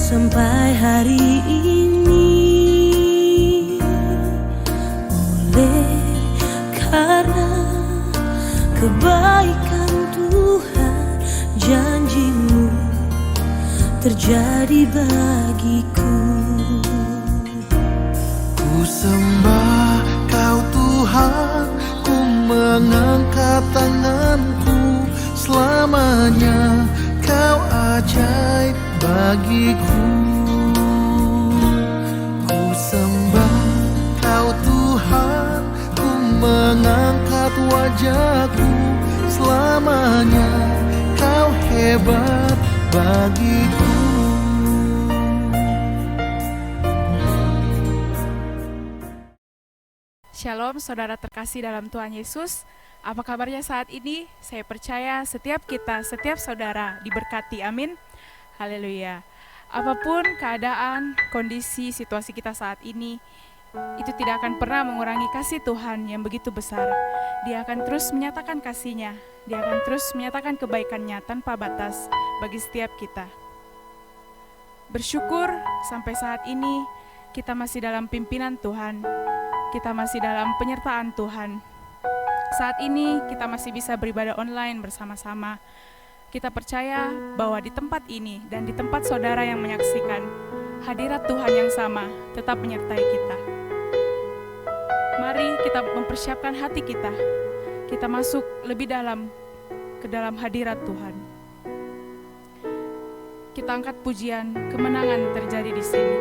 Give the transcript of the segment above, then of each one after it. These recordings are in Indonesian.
sampai hari ini, oleh karena kebaikan Tuhan, janji-Mu terjadi bagiku. Ku sembah Kau Tuhan, ku mengangkat tanganku, selamanya Kau ajaib bagiku. Ku sembah Kau Tuhan, ku mengangkat wajahku, selamanya Kau hebat bagiku. Shalom saudara terkasih dalam Tuhan Yesus. Apa kabarnya saat ini? Saya percaya setiap kita, setiap saudara diberkati, amin. Haleluya. Apapun keadaan, kondisi, situasi kita saat ini, itu tidak akan pernah mengurangi kasih Tuhan yang begitu besar. Dia akan terus menyatakan kasih-Nya, Dia akan terus menyatakan kebaikan-Nya tanpa batas bagi setiap kita. Bersyukur sampai saat ini kita masih dalam pimpinan Tuhan, kita masih dalam penyertaan Tuhan. Saat ini kita masih bisa beribadah online bersama-sama. Kita percaya bahwa di tempat ini dan di tempat saudara yang menyaksikan, hadirat Tuhan yang sama tetap menyertai kita. Mari kita mempersiapkan hati kita. Kita masuk lebih dalam ke dalam hadirat Tuhan. Kita angkat pujian, kemenangan terjadi di sini.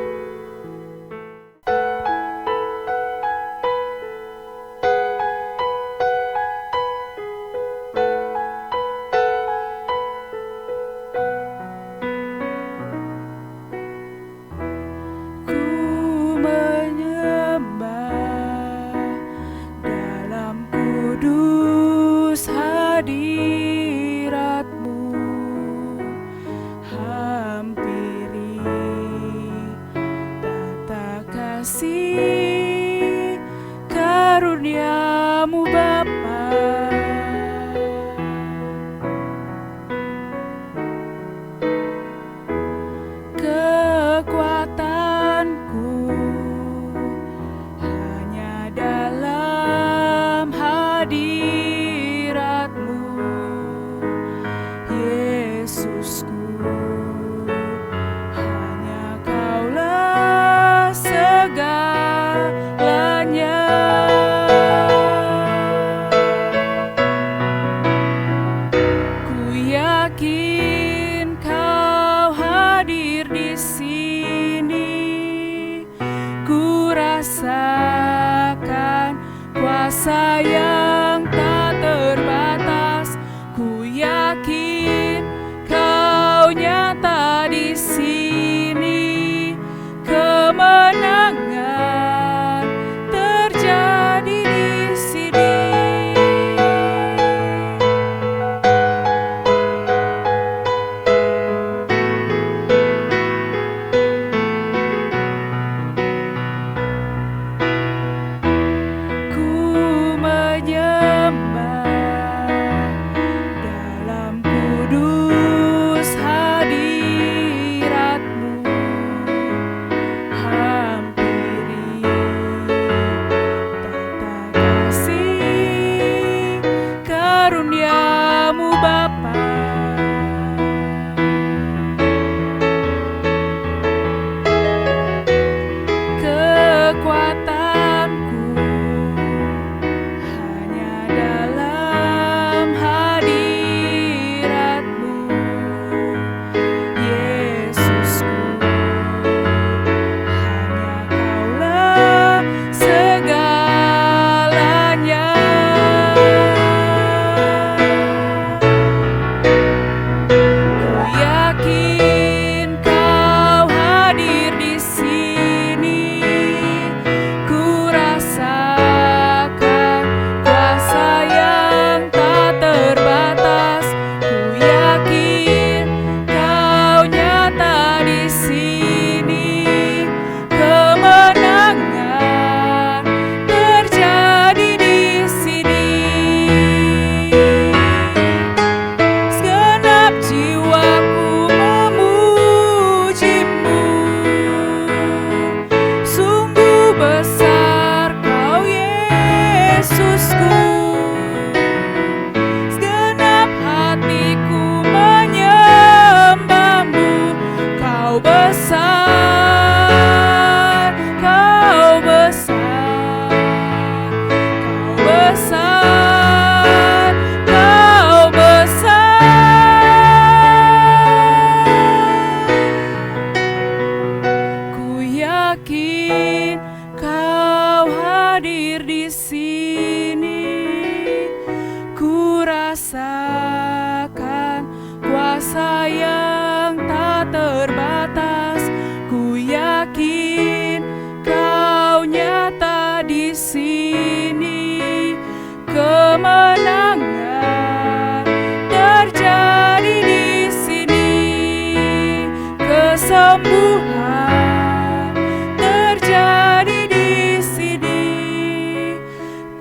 kesembuhan terjadi di sini,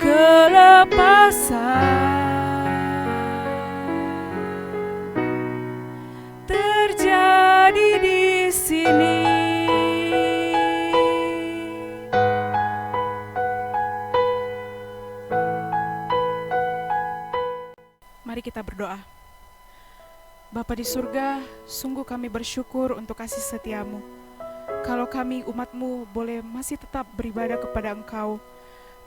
kelepasan terjadi di sini. Mari kita berdoa. Bapa di surga, sungguh kami bersyukur untuk kasih setiamu. Kalau kami umat-Mu boleh masih tetap beribadah kepada Engkau,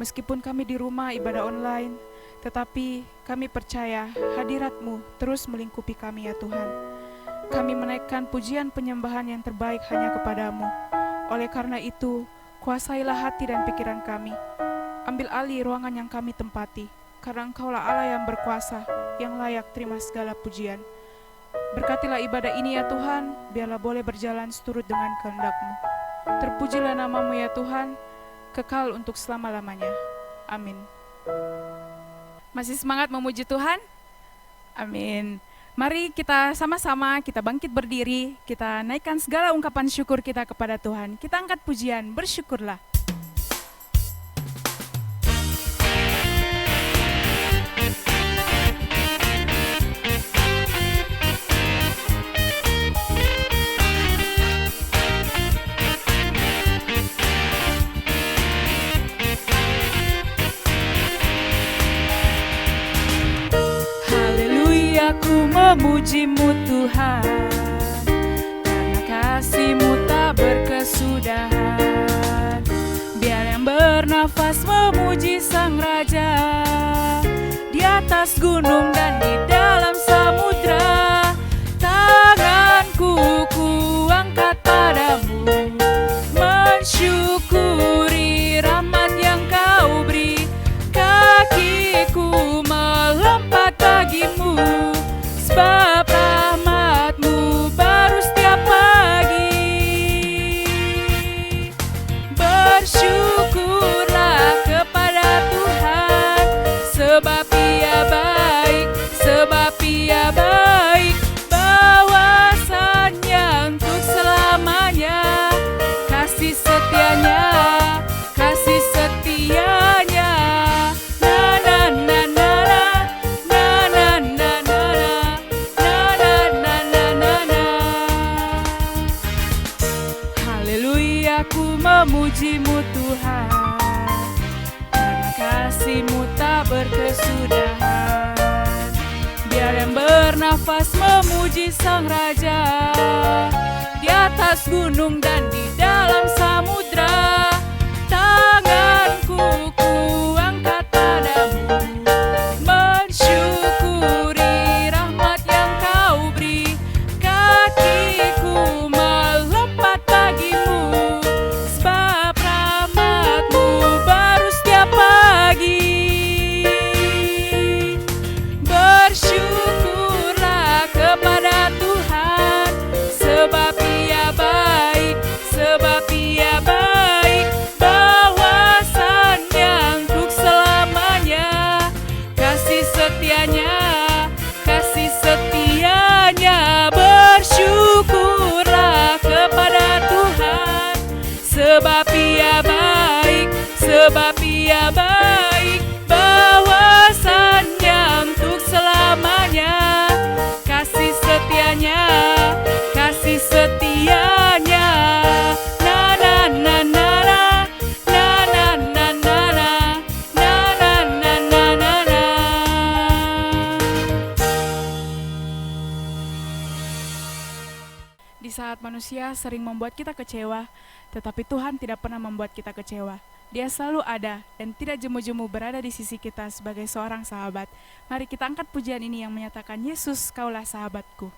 meskipun kami di rumah ibadah online, tetapi kami percaya hadirat-Mu terus melingkupi kami ya Tuhan. Kami menaikkan pujian penyembahan yang terbaik hanya kepada-Mu. Oleh karena itu, kuasailah hati dan pikiran kami. Ambil alih ruangan yang kami tempati, karena Engkaulah Allah yang berkuasa, yang layak terima segala pujian. Berkatilah ibadah ini ya Tuhan, biarlah boleh berjalan seturut dengan kehendak-Mu. Terpujilah nama-Mu ya Tuhan, kekal untuk selama-lamanya. Amin. Masih semangat memuji Tuhan? Amin. Mari kita sama-sama, kita bangkit berdiri, kita naikkan segala ungkapan syukur kita kepada Tuhan. Kita angkat pujian, bersyukurlah. Aku memuji-Mu Tuhan, karena kasih-Mu tak berkesudahan. Biar yang bernafas memuji Sang Raja, di atas gunung dan di dalam samudra. Tanganku kuangkat padamu, mensyukuri rahmat yang Kau beri. Kakiku melompat bagimu, sebab rahmat-Mu baru setiap pagi. Bersyukurlah kepada Tuhan, sebab Ia baik, sebab Ia baik. Bahwasannya untuk selamanya, kasih setianya, kasih setianya. Memuji-Mu Tuhan, karena kasih-Mu tak berkesudahan. Biar yang bernafas memuji Sang Raja, di atas gunung dan di dalam samudra. Tanganku kuangkat padamu, mensyukuri rahmat yang Kau beri. Kakiku melompat bagimu, sebab Ia baik, sebab Ia baik. Bahwasannya untuk selamanya, kasih setianya, kasih setianya. Na na na na na, na na na na na, na na na na na na. Di saat manusia sering membuat kita kecewa, tetapi Tuhan tidak pernah membuat kita kecewa. Dia selalu ada dan tidak jemu-jemu berada di sisi kita sebagai seorang sahabat. Mari kita angkat pujian ini yang menyatakan, Yesus, Kaulah sahabatku.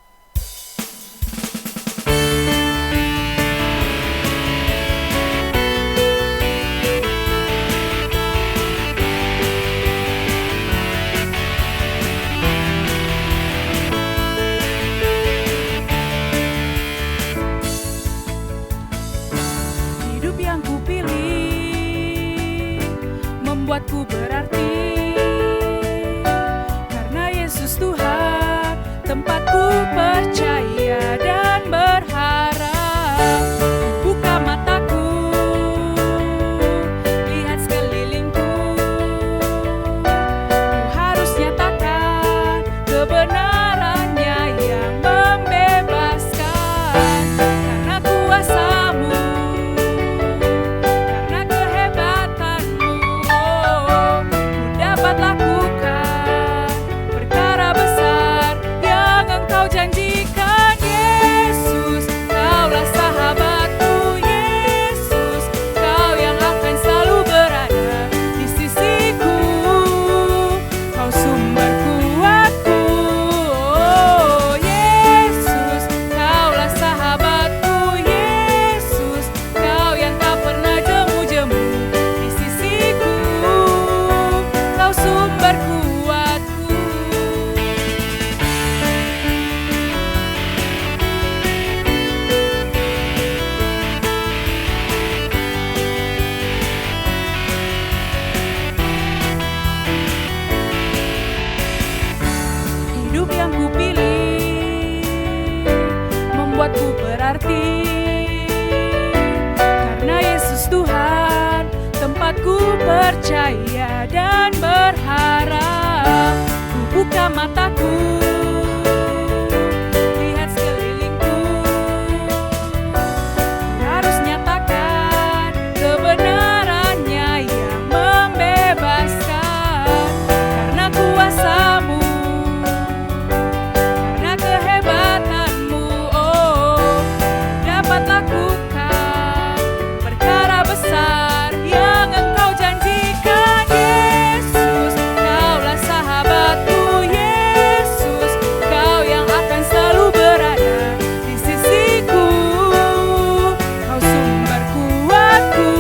Buatku berarti, karena Yesus Tuhan tempatku percaya dan berharap. buatku berarti. Karena Yesus Tuhan, tempatku percaya dan berharap. Ku buka mataku, lihat sekelilingku, harus nyatakan kebenarannya yang membebaskan. Karena kuasa-Mu, karena kehebatan-Mu, oh, dapat lakukan perkara besar yang Engkau janjikan. Yesus, Kaulah sahabatku. Yesus, Kau yang akan selalu berada di sisiku. Kau sumber kuatku.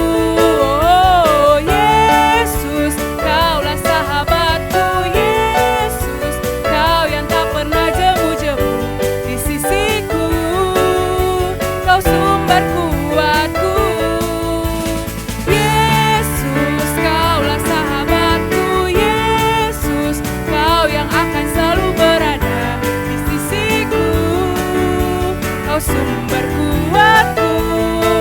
Oh Yesus, Kaulah sahabatku. Yesus, Kau yang tak pernah jemu-jemu di sisiku. Kau sumber kuatku. Yesus, Kaulah sahabatku. Yesus, Kau yang akan selalu berada di sisiku. Kau sumber kuatku.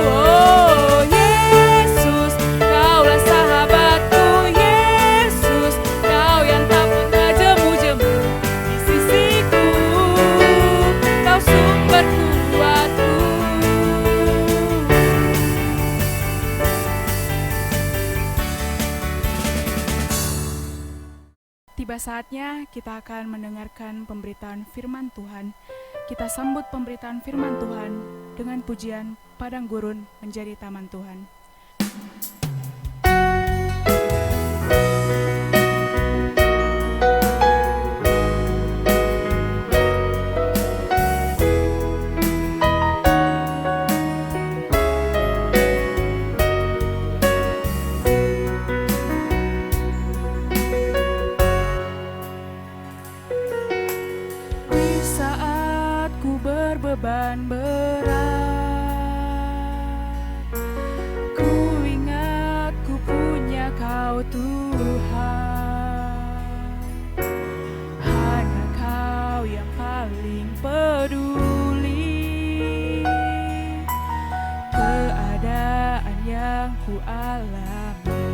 Oh Yesus, Kaulah sahabatku. Yesus, Kau yang tak pernah jemu-jemu di sisiku. Kau sumber kuatku. Tiba saatnya kita akan mendengarkan pemberitaan firman Tuhan. Kita sambut pemberitaan firman Tuhan dengan pujian Padang Gurun menjadi taman Tuhan. Di saat ku berbeban berat, ku ingat ku punya Kau Tuhan. Hanya Kau yang paling peduli keadaan yang ku alami.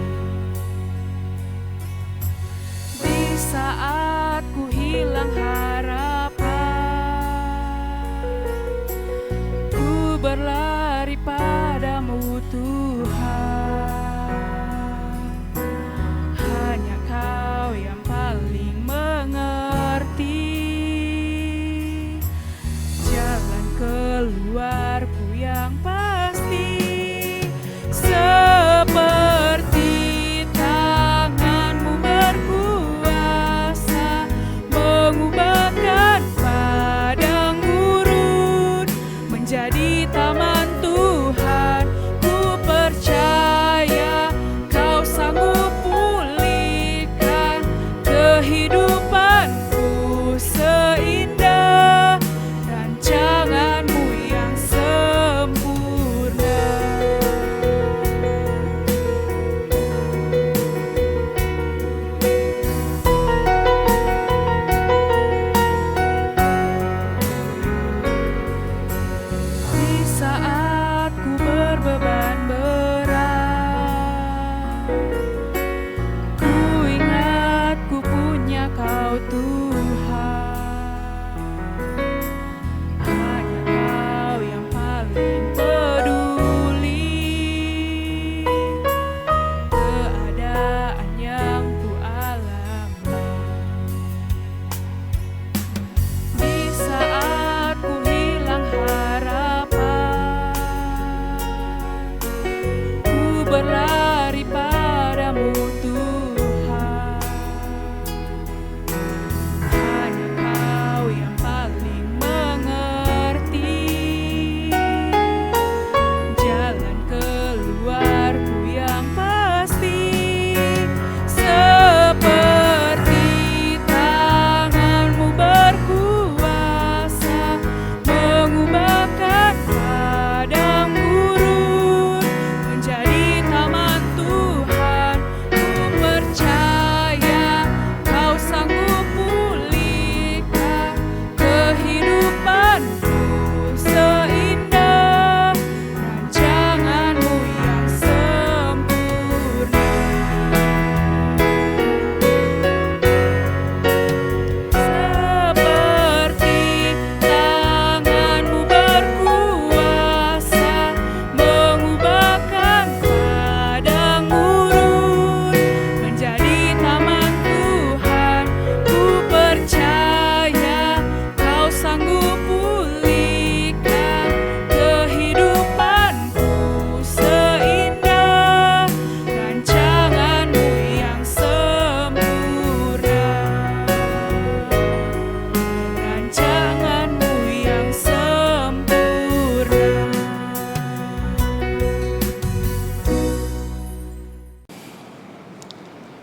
Di saat ku hilang harapan, ku berlari padamu Tuhan. Hanya Kau yang paling mengerti jalan keluarku yang pasti. Seperti tangan-Mu berkuasa mengubahkan padang gurun menjadi taman Tuhan. Ku percaya Kau sanggup pulihkan kehidupanku seindah rancangan-Mu yang sempurna. Di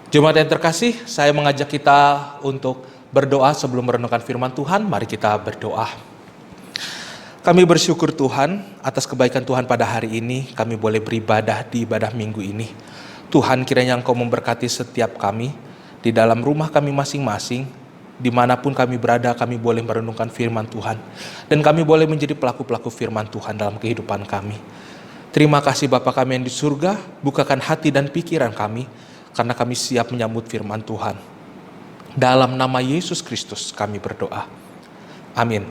Jemaat yang terkasih, saya mengajak kita untuk berdoa sebelum merenungkan firman Tuhan. Mari kita berdoa. Kami bersyukur Tuhan atas kebaikan Tuhan pada hari ini. Kami boleh beribadah di ibadah minggu ini. Tuhan, kiranya Engkau memberkati setiap kami di dalam rumah kami masing-masing. Dimanapun kami berada, kami boleh merenungkan firman Tuhan. Dan kami boleh menjadi pelaku-pelaku firman Tuhan dalam kehidupan kami. Terima kasih Bapa kami yang di surga, bukakan hati dan pikiran kami, karena kami siap menyambut firman Tuhan. Dalam nama Yesus Kristus kami berdoa. Amin.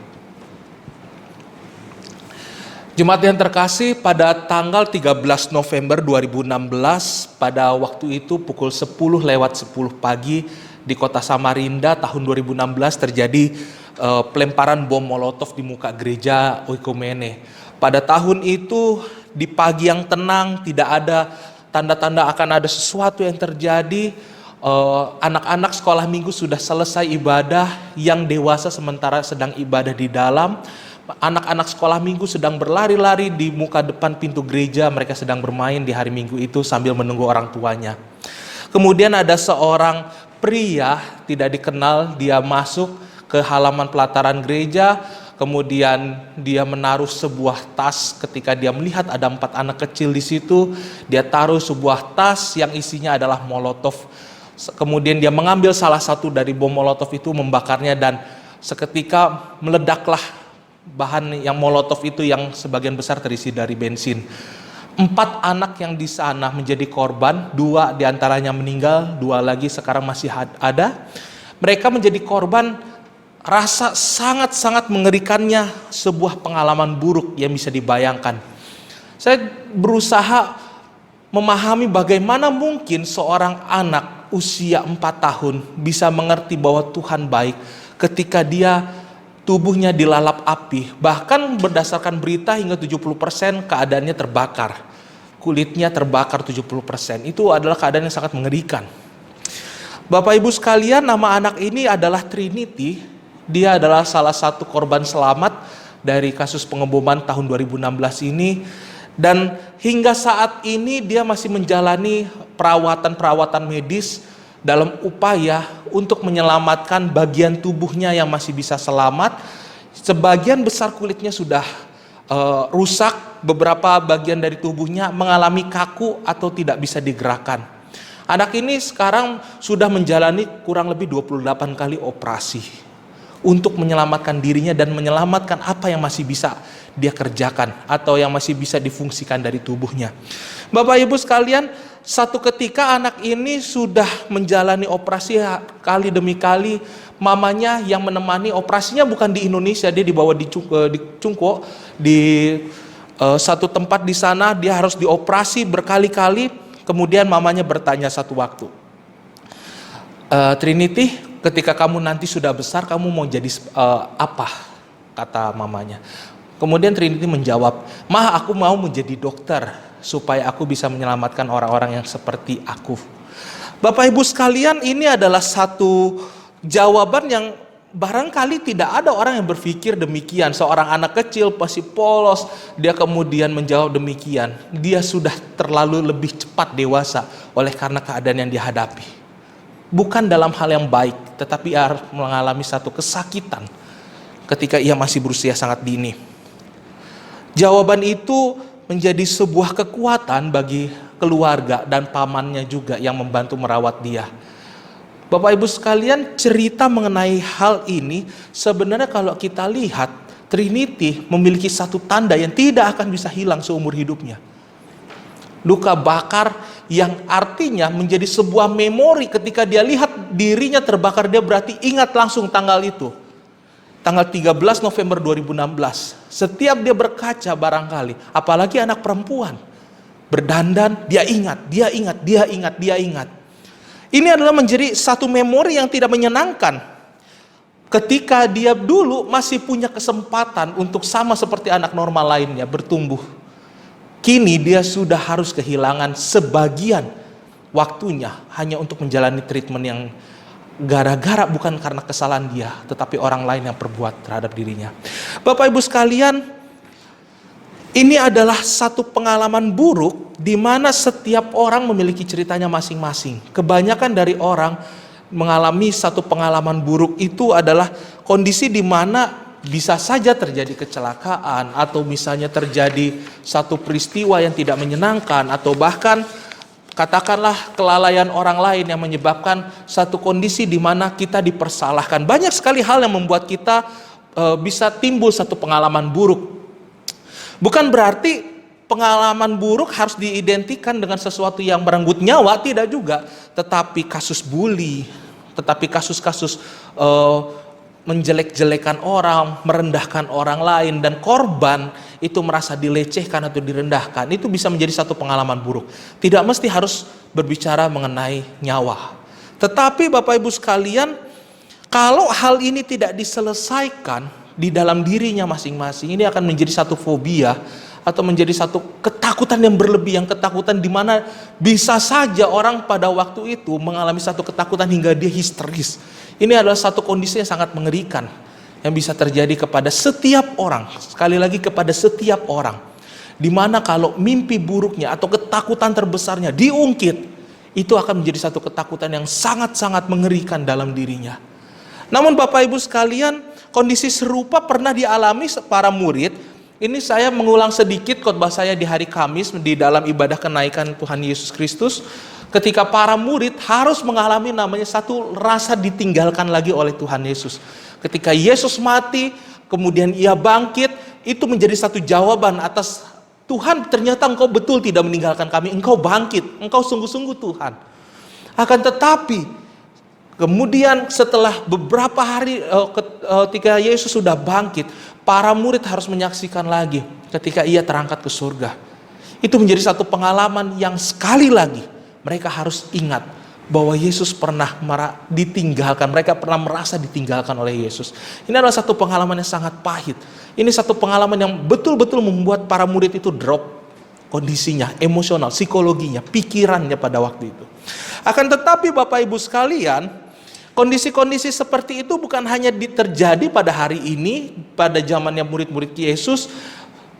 Jemaat yang terkasih, pada tanggal 13 November 2016, pada waktu itu pukul 10:10 pagi di kota Samarinda tahun 2016 terjadi pelemparan bom molotov di muka gereja Oikumene. Pada tahun itu di pagi yang tenang, tidak ada tanda-tanda akan ada sesuatu yang terjadi. Anak-anak sekolah minggu sudah selesai ibadah, yang dewasa sementara sedang ibadah di dalam. Anak-anak sekolah minggu sedang berlari-lari di muka depan pintu gereja. Mereka sedang bermain di hari minggu itu sambil menunggu orang tuanya. Kemudian ada seorang pria tidak dikenal, dia masuk ke halaman pelataran gereja. Kemudian dia menaruh sebuah tas. Ketika dia melihat ada 4 anak kecil di situ, dia taruh sebuah tas yang isinya adalah molotov. Kemudian dia mengambil salah satu dari bom molotov itu, membakarnya, dan seketika meledaklah bahan yang molotov itu yang sebagian besar terisi dari bensin. 4 anak yang di sana menjadi korban, 2 diantaranya meninggal, 2 lagi sekarang masih ada. Mereka menjadi korban. Rasa sangat-sangat mengerikannya, sebuah pengalaman buruk yang bisa dibayangkan. Saya berusaha memahami bagaimana mungkin seorang anak usia 4 tahun bisa mengerti bahwa Tuhan baik ketika dia tubuhnya dilalap api. Bahkan berdasarkan berita hingga 70% keadaannya terbakar. Kulitnya terbakar 70%. Itu adalah keadaan yang sangat mengerikan. Bapak Ibu sekalian, nama anak ini adalah Trinity. Dia adalah salah satu korban selamat dari kasus pengeboman tahun 2016 ini. Dan hingga saat ini dia masih menjalani perawatan medis dalam upaya untuk menyelamatkan bagian tubuhnya yang masih bisa selamat. Sebagian besar kulitnya sudah rusak, beberapa bagian dari tubuhnya mengalami kaku atau tidak bisa digerakkan. Anak ini sekarang sudah menjalani kurang lebih 28 kali operasi untuk menyelamatkan dirinya dan menyelamatkan apa yang masih bisa dia kerjakan atau yang masih bisa difungsikan dari tubuhnya. Bapak Ibu sekalian, satu ketika anak ini sudah menjalani operasi kali demi kali. Mamanya yang menemani operasinya bukan di Indonesia, dia dibawa di Cungko, di satu tempat di sana. Dia harus dioperasi berkali-kali. Kemudian mamanya bertanya satu waktu, Trinity, ketika kamu nanti sudah besar, kamu mau jadi apa? Kata mamanya. Kemudian Trinity menjawab, "Mah, aku mau menjadi dokter supaya aku bisa menyelamatkan orang-orang yang seperti aku." Bapak Ibu sekalian, ini adalah satu jawaban yang barangkali tidak ada orang yang berpikir demikian. Seorang anak kecil pasti polos, dia kemudian menjawab demikian. Dia sudah terlalu lebih cepat dewasa oleh karena keadaan yang dihadapi. Bukan dalam hal yang baik, tetapi ia mengalami satu kesakitan ketika ia masih berusia sangat dini. Jawaban itu menjadi sebuah kekuatan bagi keluarga dan pamannya juga yang membantu merawat dia. Bapak Ibu sekalian, cerita mengenai hal ini sebenarnya kalau kita lihat, Trinity memiliki satu tanda yang tidak akan bisa hilang seumur hidupnya. Luka bakar yang artinya menjadi sebuah memori. Ketika dia lihat dirinya terbakar, dia berarti ingat langsung tanggal itu. Tanggal 13 November 2016. Setiap dia berkaca barangkali, apalagi anak perempuan, berdandan, dia ingat. Ini adalah menjadi satu memori yang tidak menyenangkan. Ketika dia dulu masih punya kesempatan untuk sama seperti anak normal lainnya bertumbuh. Kini dia sudah harus kehilangan sebagian waktunya hanya untuk menjalani treatment yang gara-gara bukan karena kesalahan dia, tetapi orang lain yang berbuat terhadap dirinya. Bapak Ibu sekalian, Ini adalah satu pengalaman buruk di mana setiap orang memiliki ceritanya masing-masing. Kebanyakan dari orang mengalami satu pengalaman buruk itu adalah kondisi di mana bisa saja terjadi kecelakaan, atau misalnya terjadi satu peristiwa yang tidak menyenangkan, atau bahkan katakanlah kelalaian orang lain yang menyebabkan satu kondisi di mana kita dipersalahkan. Banyak sekali hal yang membuat kita bisa timbul satu pengalaman buruk. Bukan berarti pengalaman buruk harus diidentikan dengan sesuatu yang merenggut nyawa, tidak juga. Tetapi kasus bully, tetapi kasus-kasus menjelek-jelekan orang, merendahkan orang lain, dan korban itu merasa dilecehkan atau direndahkan, itu bisa menjadi satu pengalaman buruk. Tidak mesti harus berbicara mengenai nyawa. Tetapi Bapak Ibu sekalian, kalau hal ini tidak diselesaikan di dalam dirinya masing-masing, ini akan menjadi satu fobia atau menjadi satu ketakutan yang berlebih, yang ketakutan di mana bisa saja orang pada waktu itu mengalami satu ketakutan hingga dia histeris. Ini adalah satu kondisi yang sangat mengerikan yang bisa terjadi kepada setiap orang. Sekali lagi, kepada setiap orang. Di mana kalau mimpi buruknya atau ketakutan terbesarnya diungkit, itu akan menjadi satu ketakutan yang sangat-sangat mengerikan dalam dirinya. Namun Bapak Ibu sekalian, kondisi serupa pernah dialami para murid. Ini saya mengulang sedikit khotbah saya di hari Kamis di dalam ibadah kenaikan Tuhan Yesus Kristus. Ketika para murid harus mengalami namanya satu rasa ditinggalkan lagi oleh Tuhan Yesus. Ketika Yesus mati, kemudian ia bangkit, itu menjadi satu jawaban atas Tuhan, ternyata Engkau betul tidak meninggalkan kami, Engkau bangkit, Engkau sungguh-sungguh Tuhan. Akan tetapi, kemudian setelah beberapa hari ketika Yesus sudah bangkit, para murid harus menyaksikan lagi ketika ia terangkat ke surga. Itu menjadi satu pengalaman yang sekali lagi mereka harus ingat bahwa Yesus pernah ditinggalkan, mereka pernah merasa ditinggalkan oleh Yesus. Ini adalah satu pengalaman yang sangat pahit. Ini satu pengalaman yang betul-betul membuat para murid itu drop kondisinya, emosional, psikologinya, pikirannya pada waktu itu. Akan tetapi Bapak Ibu sekalian, kondisi-kondisi seperti itu bukan hanya terjadi pada hari ini, pada zamannya murid-murid Yesus,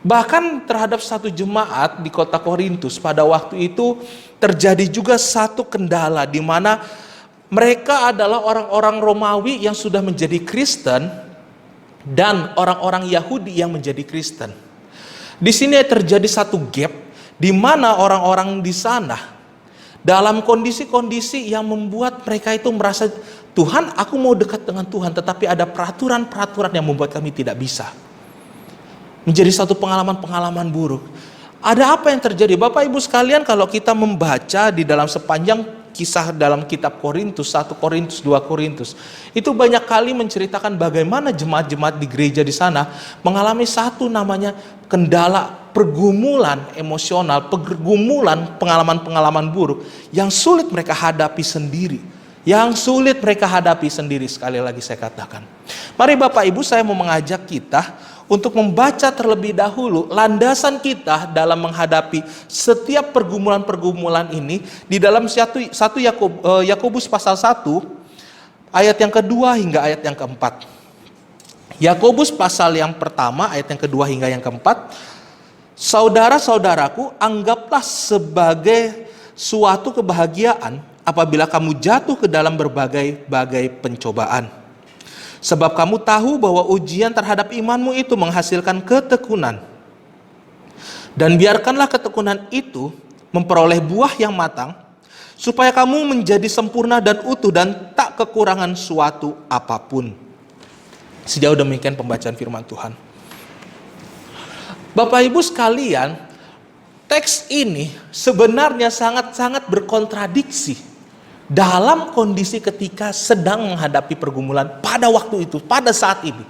bahkan terhadap satu jemaat di kota Korintus pada waktu itu terjadi juga satu kendala di mana mereka adalah orang-orang Romawi yang sudah menjadi Kristen dan orang-orang Yahudi yang menjadi Kristen. Di sini terjadi satu gap di mana orang-orang di sana dalam kondisi-kondisi yang membuat mereka itu merasa, Tuhan, aku mau dekat dengan Tuhan, tetapi ada peraturan-peraturan yang membuat kami tidak bisa. Menjadi satu pengalaman-pengalaman buruk. Ada apa yang terjadi? Bapak Ibu sekalian, kalau kita membaca di dalam sepanjang kisah dalam kitab Korintus, 1 Korintus, 2 Korintus, itu banyak kali menceritakan bagaimana jemaat-jemaat di gereja di sana mengalami satu namanya kendala, pergumulan emosional, pergumulan pengalaman-pengalaman buruk yang sulit mereka hadapi sendiri. Yang sulit mereka hadapi sendiri, sekali lagi saya katakan. Mari Bapak Ibu, saya mau mengajak kita untuk membaca terlebih dahulu landasan kita dalam menghadapi setiap pergumulan-pergumulan ini di dalam Yakobus pasal 1 ayat yang kedua hingga ayat yang keempat. Yakobus pasal yang pertama ayat yang kedua hingga yang keempat. Saudara-saudaraku, anggaplah sebagai suatu kebahagiaan apabila kamu jatuh ke dalam berbagai-bagai pencobaan. Sebab kamu tahu bahwa ujian terhadap imanmu itu menghasilkan ketekunan. Dan biarkanlah ketekunan itu memperoleh buah yang matang, supaya kamu menjadi sempurna dan utuh dan tak kekurangan suatu apapun. Sejauh demikian pembacaan firman Tuhan. Bapak Ibu sekalian, teks ini sebenarnya sangat-sangat berkontradiksi dalam kondisi ketika sedang menghadapi pergumulan pada waktu itu, pada saat ini.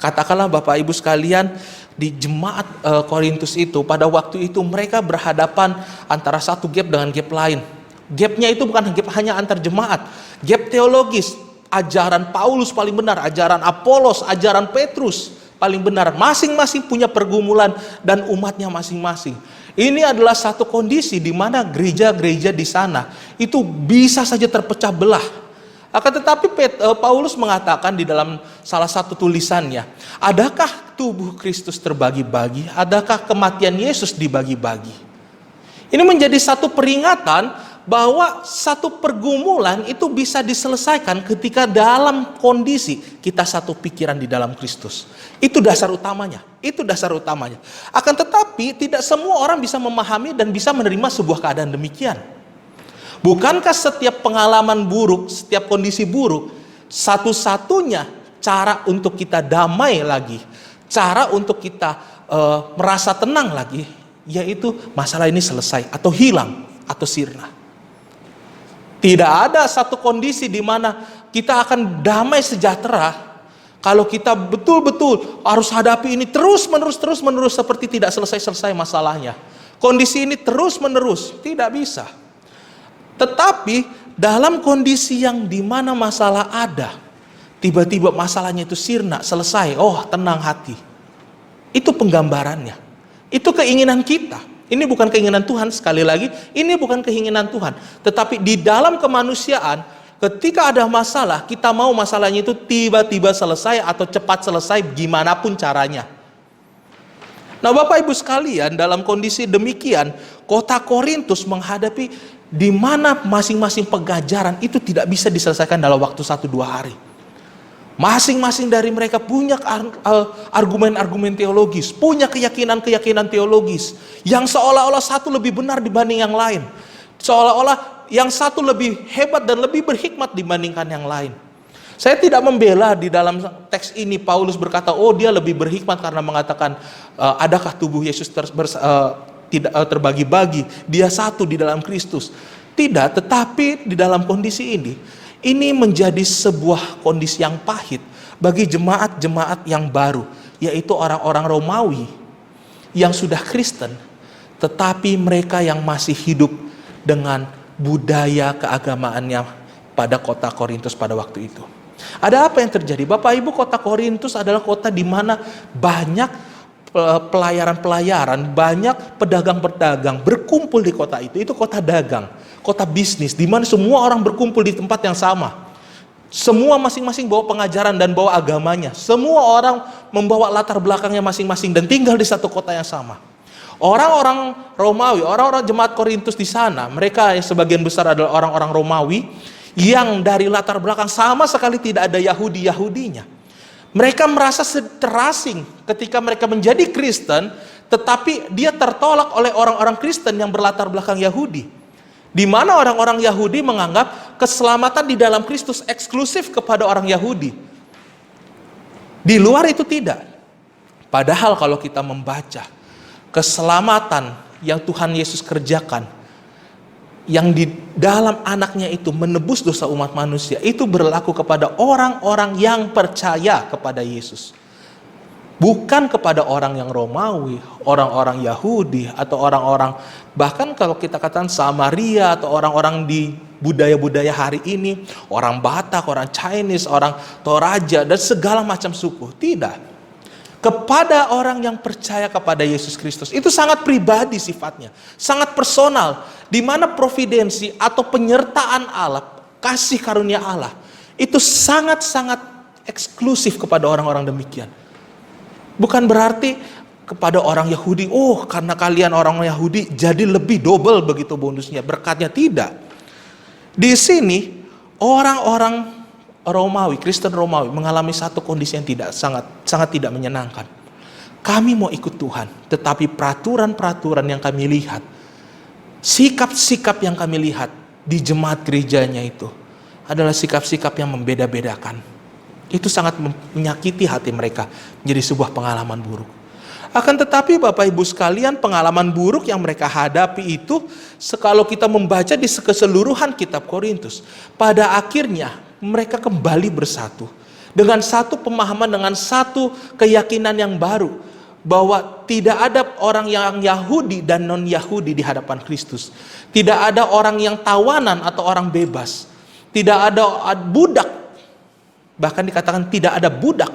Katakanlah Bapak Ibu sekalian, di jemaat Korintus itu, pada waktu itu mereka berhadapan antara satu gap dengan gap lain. Gapnya itu bukan gap hanya antar jemaat, gap teologis. Ajaran Paulus paling benar, ajaran Apolos, ajaran Petrus paling benar. Masing-masing punya pergumulan dan umatnya masing-masing. Ini adalah satu kondisi di mana gereja-gereja di sana itu bisa saja terpecah belah. Akan tetapi Paulus mengatakan di dalam salah satu tulisannya, adakah tubuh Kristus terbagi-bagi? Adakah kematian Yesus dibagi-bagi? Ini menjadi satu peringatan bahwa satu pergumulan itu bisa diselesaikan ketika dalam kondisi kita satu pikiran di dalam Kristus. Itu dasar utamanya. Itu dasar utamanya. Akan tetapi tidak semua orang bisa memahami dan bisa menerima sebuah keadaan demikian. Bukankah setiap pengalaman buruk, setiap kondisi buruk, satu-satunya cara untuk kita damai lagi, cara untuk kita merasa tenang lagi, yaitu masalah ini selesai atau hilang atau sirna. Tidak ada satu kondisi di mana kita akan damai sejahtera kalau kita betul-betul harus hadapi ini terus-menerus seperti tidak selesai-selesai masalahnya. Kondisi ini terus-menerus, tidak bisa. Tetapi dalam kondisi yang di mana masalah ada, tiba-tiba masalahnya itu sirna, selesai, oh tenang hati. Itu penggambarannya. Itu keinginan kita. Ini bukan keinginan Tuhan, sekali lagi, ini bukan keinginan Tuhan. Tetapi di dalam kemanusiaan, ketika ada masalah, kita mau masalahnya itu tiba-tiba selesai atau cepat selesai gimana pun caranya. Nah Bapak Ibu sekalian, dalam kondisi demikian, kota Korintus menghadapi di mana masing-masing pengajaran itu tidak bisa diselesaikan dalam waktu 1-2 hari. Masing-masing dari mereka punya argumen-argumen teologis, punya keyakinan-keyakinan teologis yang seolah-olah satu lebih benar dibanding yang lain. Seolah-olah yang satu lebih hebat dan lebih berhikmat dibandingkan yang lain. Saya tidak membela di dalam teks ini Paulus berkata, oh dia lebih berhikmat karena mengatakan adakah tubuh Yesus tidak terbagi-bagi, dia satu di dalam Kristus. Tidak, tetapi di dalam kondisi ini menjadi sebuah kondisi yang pahit bagi jemaat-jemaat yang baru, yaitu orang-orang Romawi yang sudah Kristen, tetapi mereka yang masih hidup dengan budaya keagamaannya pada kota Korintus pada waktu itu. Ada apa yang terjadi? Bapak Ibu, kota Korintus adalah kota di mana banyak pelayaran-pelayaran, banyak pedagang-pedagang berkumpul di kota itu. Itu kota dagang, kota bisnis, di mana semua orang berkumpul di tempat yang sama. Semua masing-masing bawa pengajaran dan bawa agamanya. Semua orang membawa latar belakangnya masing-masing dan tinggal di satu kota yang sama. Orang-orang Romawi, orang-orang jemaat Korintus di sana, mereka sebagian besar adalah orang-orang Romawi yang dari latar belakang sama sekali tidak ada Yahudi-Yahudinya. Mereka merasa terasing ketika mereka menjadi Kristen, tetapi dia tertolak oleh orang-orang Kristen yang berlatar belakang Yahudi. Di mana orang-orang Yahudi menganggap keselamatan di dalam Kristus eksklusif kepada orang Yahudi. Di luar itu tidak. Padahal kalau kita membaca keselamatan yang Tuhan Yesus kerjakan, yang di dalam anaknya itu menebus dosa umat manusia, itu berlaku kepada orang-orang yang percaya kepada Yesus. Bukan kepada orang yang Romawi, orang-orang Yahudi, atau orang-orang, bahkan kalau kita katakan Samaria, atau orang-orang di budaya-budaya hari ini, orang Batak, orang Chinese, orang Toraja, dan segala macam suku. Tidak. Kepada orang yang percaya kepada Yesus Kristus, itu sangat pribadi sifatnya, sangat personal, di mana providensi atau penyertaan Allah, kasih karunia Allah, itu sangat-sangat eksklusif kepada orang-orang demikian. Bukan berarti kepada orang Yahudi, oh karena kalian orang Yahudi jadi lebih double begitu bonusnya, berkatnya. Tidak. Di sini orang-orang Romawi, Kristen Romawi mengalami satu kondisi yang sangat tidak menyenangkan. Kami mau ikut Tuhan, tetapi peraturan-peraturan yang kami lihat, sikap-sikap yang kami lihat di jemaat gerejanya itu adalah sikap-sikap yang membeda-bedakan. Itu sangat menyakiti hati mereka, menjadi sebuah pengalaman buruk. Akan tetapi Bapak Ibu sekalian, pengalaman buruk yang mereka hadapi itu, kalau kita membaca di keseluruhan kitab Korintus, pada akhirnya mereka kembali bersatu dengan satu pemahaman, dengan satu keyakinan yang baru, bahwa tidak ada orang yang Yahudi dan non-Yahudi di hadapan Kristus. Tidak ada orang yang tawanan atau orang bebas. Tidak ada budak. Bahkan dikatakan tidak ada budak.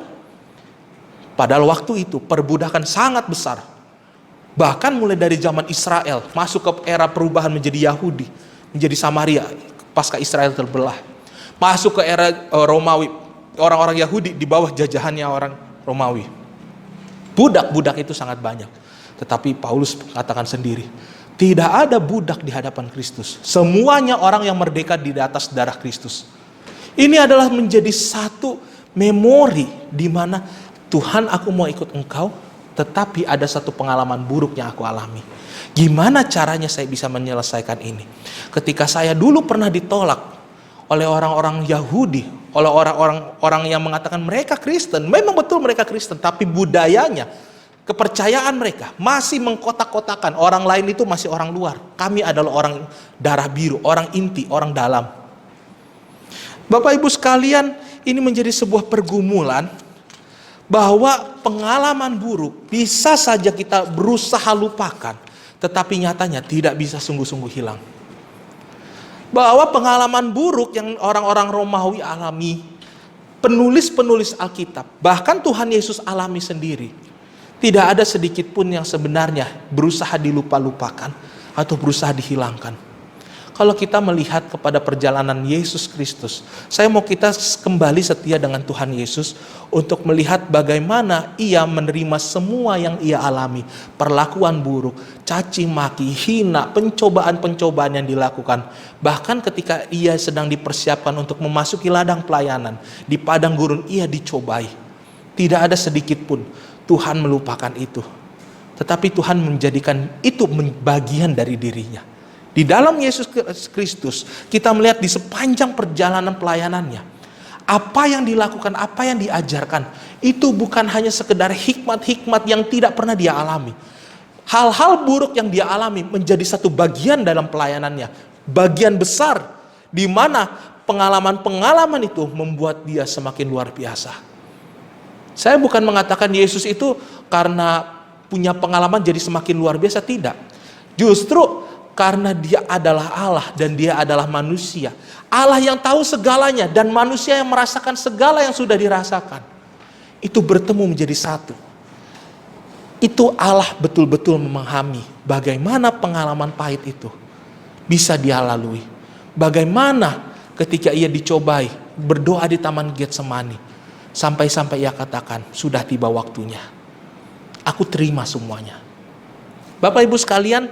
Padahal waktu itu perbudakan sangat besar. Bahkan mulai dari zaman Israel masuk ke era perubahan menjadi Yahudi, menjadi Samaria pasca Israel terbelah. masuk ke era Romawi, orang-orang Yahudi di bawah jajahannya orang Romawi. Budak-budak itu sangat banyak. Tetapi Paulus katakan sendiri, tidak ada budak di hadapan Kristus. Semuanya orang yang merdeka di atas darah Kristus. Ini adalah menjadi satu memori di mana Tuhan, aku mau ikut Engkau, tetapi ada satu pengalaman buruk yang aku alami. Gimana caranya saya bisa menyelesaikan ini? Ketika saya dulu pernah ditolak oleh orang-orang Yahudi, oleh orang-orang yang mengatakan mereka Kristen, memang betul mereka Kristen, tapi budayanya, kepercayaan mereka masih mengkotak-kotakan orang lain itu masih orang luar. Kami adalah orang darah biru, orang inti, orang dalam. Bapak Ibu sekalian, ini menjadi sebuah pergumulan bahwa pengalaman buruk bisa saja kita berusaha lupakan, tetapi nyatanya tidak bisa sungguh-sungguh hilang. Bahwa pengalaman buruk yang orang-orang Romawi alami, penulis-penulis Alkitab, bahkan Tuhan Yesus alami sendiri, tidak ada sedikit pun yang sebenarnya berusaha dilupa-lupakan atau berusaha dihilangkan. Kalau kita melihat kepada perjalanan Yesus Kristus, saya mau kita kembali setia dengan Tuhan Yesus untuk melihat bagaimana Ia menerima semua yang Ia alami. Perlakuan buruk, caci maki, hina, pencobaan-pencobaan yang dilakukan. Bahkan ketika Ia sedang dipersiapkan untuk memasuki ladang pelayanan, di padang gurun Ia dicobai. Tidak ada sedikit pun Tuhan melupakan itu. Tetapi Tuhan menjadikan itu bagian dari dirinya. Di dalam Yesus Kristus, kita melihat di sepanjang perjalanan pelayanannya, apa yang dilakukan, apa yang diajarkan, itu bukan hanya sekedar hikmat-hikmat yang tidak pernah dia alami. Hal-hal buruk yang dia alami menjadi satu bagian dalam pelayanannya, bagian besar, di mana pengalaman-pengalaman itu membuat dia semakin luar biasa. Saya bukan mengatakan Yesus itu karena punya pengalaman jadi semakin luar biasa, tidak. Justru karena dia adalah Allah dan dia adalah manusia. Allah yang tahu segalanya dan manusia yang merasakan segala yang sudah dirasakan. Itu bertemu menjadi satu. Itu Allah betul-betul memahami bagaimana pengalaman pahit itu bisa dia lalui. Bagaimana ketika ia dicobai, berdoa di Taman Getsemani. Sampai-sampai ia katakan, sudah tiba waktunya. Aku terima semuanya. Bapak Ibu sekalian,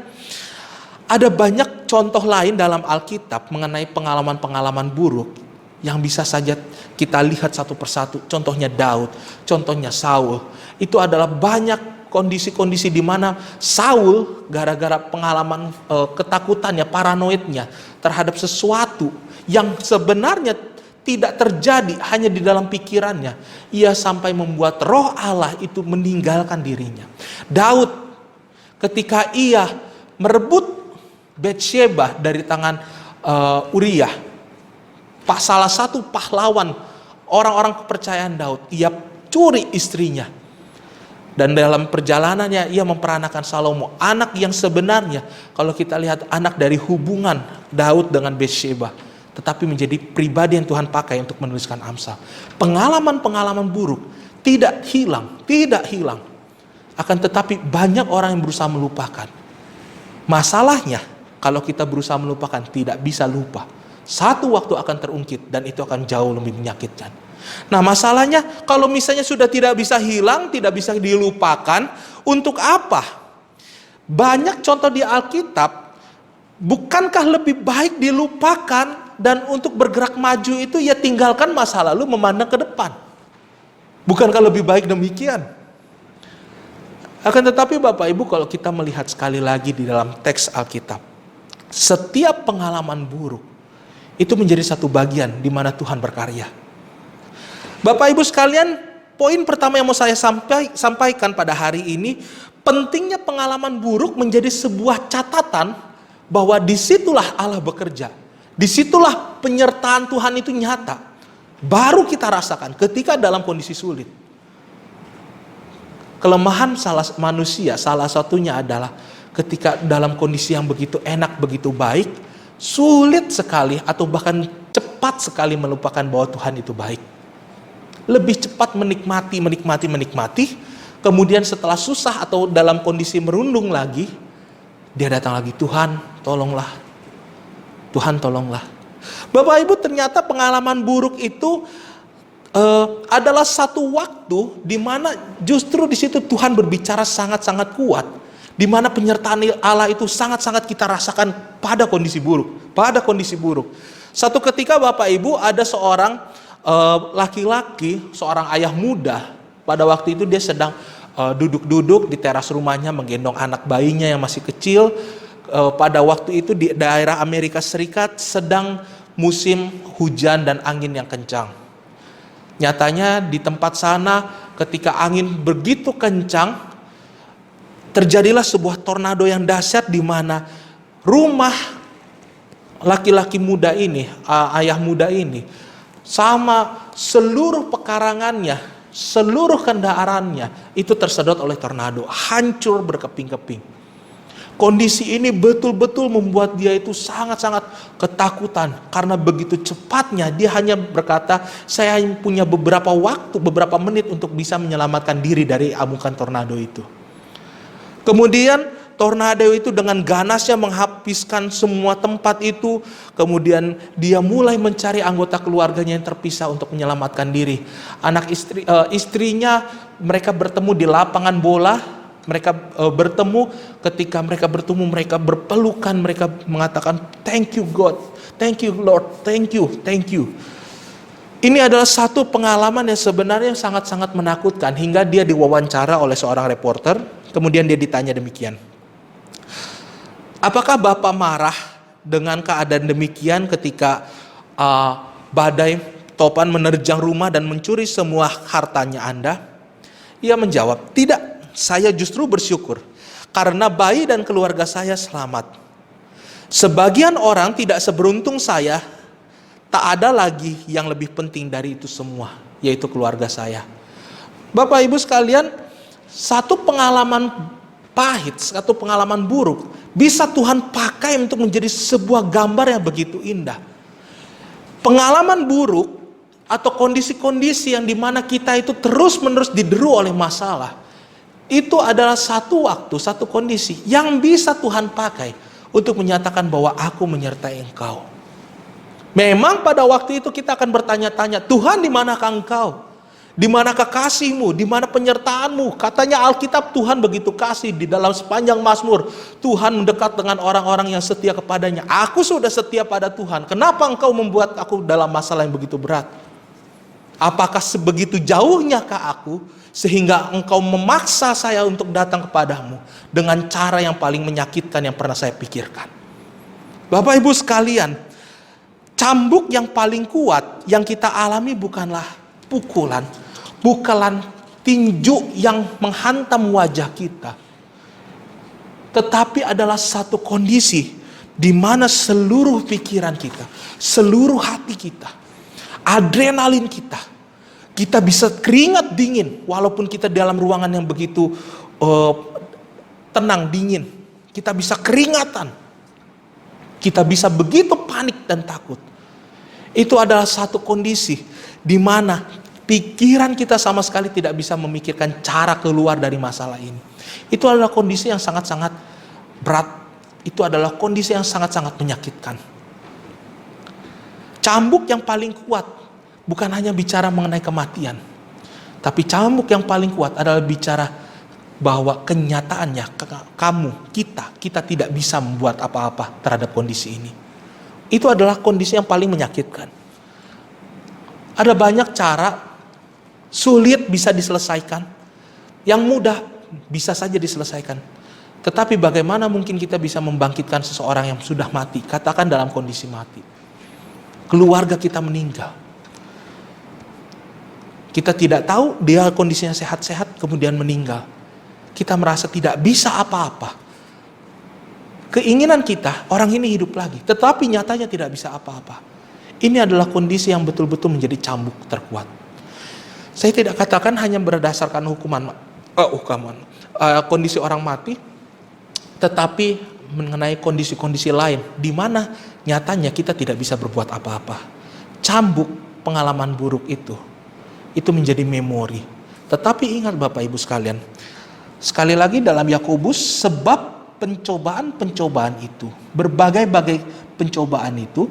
ada banyak contoh lain dalam Alkitab mengenai pengalaman-pengalaman buruk yang bisa saja kita lihat satu persatu. Contohnya Daud, contohnya Saul. Itu adalah banyak kondisi-kondisi di mana Saul gara-gara pengalaman ketakutannya, paranoidnya terhadap sesuatu yang sebenarnya tidak terjadi hanya di dalam pikirannya. Ia sampai membuat roh Allah itu meninggalkan dirinya. Daud ketika ia merebut Batsheba dari tangan Uriah, salah satu pahlawan orang-orang kepercayaan Daud, ia curi istrinya. Dan dalam perjalanannya ia memperanakan Salomo, anak yang sebenarnya kalau kita lihat anak dari hubungan Daud dengan Batsheba, tetapi menjadi pribadi yang Tuhan pakai untuk menuliskan Amsal. Pengalaman-pengalaman buruk tidak hilang. Akan tetapi banyak orang yang berusaha melupakan. Masalahnya, kalau kita berusaha melupakan, tidak bisa lupa. Satu waktu akan terungkit dan itu akan jauh lebih menyakitkan. Nah masalahnya, kalau misalnya sudah tidak bisa hilang, tidak bisa dilupakan, untuk apa? Banyak contoh di Alkitab, bukankah lebih baik dilupakan dan untuk bergerak maju itu ya tinggalkan masa lalu, memandang ke depan? Bukankah lebih baik demikian? Akan tetapi Bapak Ibu, kalau kita melihat sekali lagi di dalam teks Alkitab, setiap pengalaman buruk itu menjadi satu bagian di mana Tuhan berkarya. Bapak Ibu sekalian, poin pertama yang mau saya sampaikan pada hari ini, pentingnya pengalaman buruk menjadi sebuah catatan bahwa disitulah Allah bekerja. Disitulah penyertaan Tuhan itu nyata. Baru kita rasakan ketika dalam kondisi sulit. Kelemahan manusia salah satunya adalah ketika dalam kondisi yang begitu enak, begitu baik, sulit sekali atau bahkan cepat sekali melupakan bahwa Tuhan itu baik. Lebih cepat menikmati. Kemudian setelah susah atau dalam kondisi merundung lagi, dia datang lagi, Tuhan tolonglah. Tuhan tolonglah. Bapak Ibu, ternyata pengalaman buruk itu adalah satu waktu di mana justru di situ Tuhan berbicara sangat-sangat kuat, di mana penyertaan Allah itu sangat-sangat kita rasakan pada kondisi buruk, Satu ketika Bapak Ibu ada seorang laki-laki, seorang ayah muda, pada waktu itu dia sedang duduk-duduk di teras rumahnya menggendong anak bayinya yang masih kecil. Pada waktu itu di daerah Amerika Serikat sedang musim hujan dan angin yang kencang. Nyatanya di tempat sana ketika angin begitu kencang, terjadilah sebuah tornado yang dahsyat di mana rumah laki-laki muda ini, ayah muda ini, sama seluruh pekarangannya, seluruh kendaraannya itu tersedot oleh tornado, hancur berkeping-keping. Kondisi ini betul-betul membuat dia itu sangat-sangat ketakutan karena begitu cepatnya dia hanya berkata, saya hanya punya beberapa waktu, beberapa menit untuk bisa menyelamatkan diri dari amukan tornado itu. Kemudian tornado itu dengan ganasnya menghabiskan semua tempat itu. Kemudian dia mulai mencari anggota keluarganya yang terpisah untuk menyelamatkan diri. Istrinya mereka bertemu di lapangan bola. Mereka bertemu, ketika mereka bertemu mereka berpelukan, mereka mengatakan thank you God, thank you Lord, thank you. Ini adalah satu pengalaman yang sebenarnya sangat-sangat menakutkan hingga dia diwawancara oleh seorang reporter. Kemudian dia ditanya demikian, apakah Bapak marah dengan keadaan demikian ketika badai topan menerjang rumah dan mencuri semua hartanya Anda? Ia menjawab, tidak. Saya justru bersyukur karena bayi dan keluarga saya selamat. Sebagian orang tidak seberuntung saya, tak ada lagi yang lebih penting dari itu semua, yaitu keluarga saya. Bapak Ibu sekalian, satu pengalaman pahit, satu pengalaman buruk bisa Tuhan pakai untuk menjadi sebuah gambar yang begitu indah. Pengalaman buruk atau kondisi-kondisi yang dimana kita itu terus-menerus dideru oleh masalah, itu adalah satu waktu, satu kondisi yang bisa Tuhan pakai untuk menyatakan bahwa aku menyertai engkau. Memang pada waktu itu kita akan bertanya-tanya, Tuhan di manakah engkau? Di manakah kasih-Mu? Di mana penyertaan-Mu? Katanya Alkitab Tuhan begitu kasih di dalam sepanjang Mazmur. Tuhan mendekat dengan orang-orang yang setia kepadanya. Aku sudah setia pada Tuhan. Kenapa engkau membuat aku dalam masalah yang begitu berat? Apakah sebegitu jauhnyakah aku sehingga engkau memaksa saya untuk datang kepadamu dengan cara yang paling menyakitkan yang pernah saya pikirkan? Bapak Ibu sekalian, cambuk yang paling kuat yang kita alami bukanlah pukulan, bukan tinju yang menghantam wajah kita, tetapi adalah satu kondisi di mana seluruh pikiran kita, seluruh hati kita, adrenalin kita bisa keringat dingin walaupun kita dalam ruangan yang begitu tenang, dingin. Kita bisa keringatan. Kita bisa begitu panik dan takut. Itu adalah satu kondisi di mana pikiran kita sama sekali tidak bisa memikirkan cara keluar dari masalah ini. Itu adalah kondisi yang sangat-sangat berat. Itu adalah kondisi yang sangat-sangat menyakitkan. Cambuk yang paling kuat bukan hanya bicara mengenai kematian, tapi cambuk yang paling kuat adalah bicara bahwa kenyataannya kita tidak bisa membuat apa-apa terhadap kondisi ini. Itu adalah kondisi yang paling menyakitkan. Ada banyak cara, sulit bisa diselesaikan, yang mudah bisa saja diselesaikan. Tetapi bagaimana mungkin kita bisa membangkitkan seseorang yang sudah mati, katakan dalam kondisi mati. Keluarga kita meninggal. Kita tidak tahu dia kondisinya sehat-sehat kemudian meninggal. Kita merasa tidak bisa apa-apa. Keinginan kita orang ini hidup lagi, tetapi nyatanya tidak bisa apa-apa. Ini adalah kondisi yang betul-betul menjadi cambuk terkuat. Saya tidak katakan hanya berdasarkan kondisi orang mati, tetapi mengenai kondisi-kondisi lain di mana nyatanya kita tidak bisa berbuat apa-apa. Cambuk pengalaman buruk itu menjadi memori. Tetapi ingat Bapak Ibu sekalian, sekali lagi dalam Yakobus, sebab pencobaan-pencobaan itu, berbagai-bagai pencobaan itu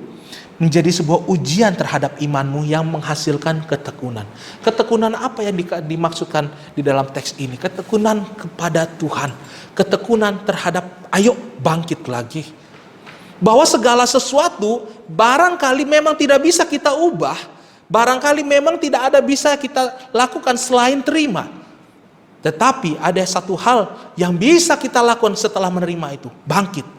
menjadi sebuah ujian terhadap imanmu yang menghasilkan ketekunan. Ketekunan apa yang dimaksudkan di dalam teks ini? Ketekunan kepada Tuhan. Ketekunan terhadap ayo bangkit lagi. Bahwa segala sesuatu barangkali memang tidak bisa kita ubah. Barangkali memang tidak ada bisa kita lakukan selain terima. Tetapi ada satu hal yang bisa kita lakukan setelah menerima itu. Bangkit.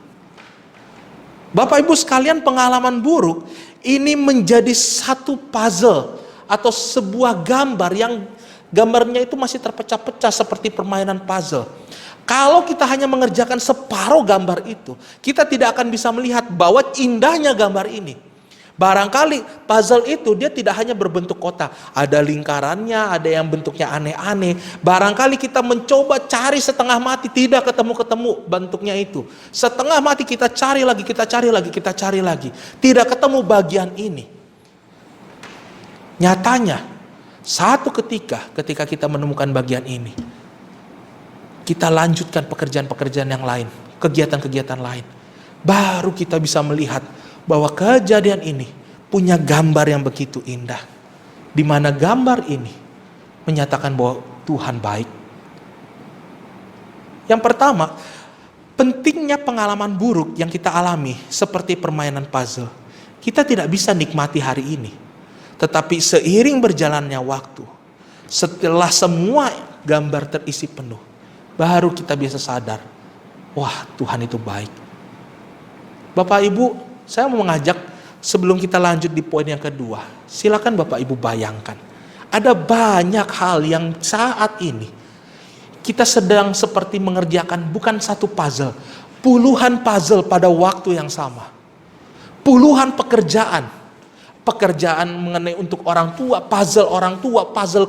Bapak Ibu sekalian, pengalaman buruk ini menjadi satu puzzle atau sebuah gambar yang gambarnya itu masih terpecah-pecah seperti permainan puzzle. Kalau kita hanya mengerjakan separuh gambar itu, kita tidak akan bisa melihat bahwa indahnya gambar ini. Barangkali puzzle itu dia tidak hanya berbentuk kotak, ada lingkarannya, ada yang bentuknya aneh-aneh. Barangkali kita mencoba cari setengah mati, tidak ketemu-ketemu bentuknya itu. Setengah mati kita cari lagi, kita cari lagi, kita cari lagi. Tidak ketemu bagian ini. Nyatanya, satu ketika kita menemukan bagian ini, kita lanjutkan pekerjaan-pekerjaan yang lain, kegiatan-kegiatan lain. Baru kita bisa melihat bahwa kejadian ini punya gambar yang begitu indah. Di mana gambar ini menyatakan bahwa Tuhan baik. Yang pertama, pentingnya pengalaman buruk yang kita alami seperti permainan puzzle. Kita tidak bisa nikmati hari ini. Tetapi seiring berjalannya waktu, setelah semua gambar terisi penuh, baru kita bisa sadar, wah Tuhan itu baik. Bapak Ibu, saya mau mengajak sebelum kita lanjut di poin yang kedua, silakan Bapak Ibu bayangkan, ada banyak hal yang saat ini kita sedang seperti mengerjakan bukan satu puzzle, puluhan puzzle pada waktu yang sama. Puluhan pekerjaan mengenai untuk orang tua, puzzle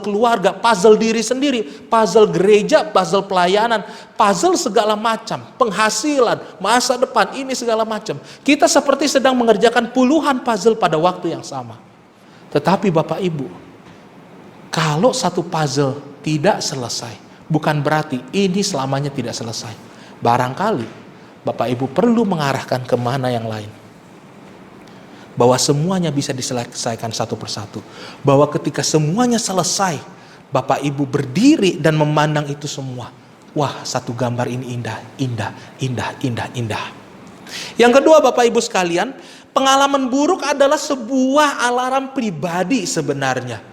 keluarga, puzzle diri sendiri, puzzle gereja, puzzle pelayanan, puzzle segala macam, penghasilan, masa depan, ini segala macam. Kita seperti sedang mengerjakan puluhan puzzle pada waktu yang sama. Tetapi Bapak Ibu, kalau satu puzzle tidak selesai, bukan berarti ini selamanya tidak selesai. Barangkali Bapak Ibu perlu mengarahkan kemana yang lain. Bahwa semuanya bisa diselesaikan satu persatu. Bahwa ketika semuanya selesai, Bapak Ibu berdiri dan memandang itu semua. Wah, satu gambar ini indah, indah, indah, indah, indah. Yang kedua Bapak Ibu sekalian, pengalaman buruk adalah sebuah alarm pribadi sebenarnya.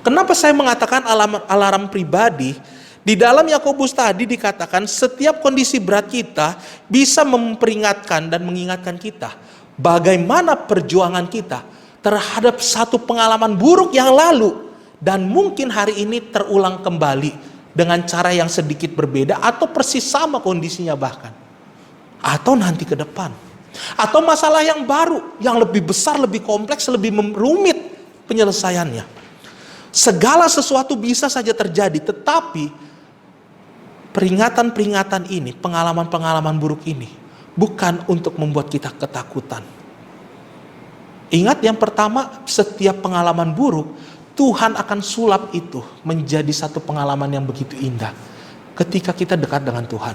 Kenapa saya mengatakan alarm pribadi? Di dalam Yakobus tadi dikatakan setiap kondisi berat kita bisa memperingatkan dan mengingatkan kita bagaimana perjuangan kita terhadap satu pengalaman buruk yang lalu dan mungkin hari ini terulang kembali dengan cara yang sedikit berbeda atau persis sama kondisinya bahkan. Atau nanti ke depan. Atau masalah yang baru, yang lebih besar, lebih kompleks, lebih rumit penyelesaiannya. Segala sesuatu bisa saja terjadi, tetapi peringatan-peringatan ini, pengalaman-pengalaman buruk ini bukan untuk membuat kita ketakutan. Ingat yang pertama, setiap pengalaman buruk, Tuhan akan sulap itu menjadi satu pengalaman yang begitu indah. Ketika kita dekat dengan Tuhan.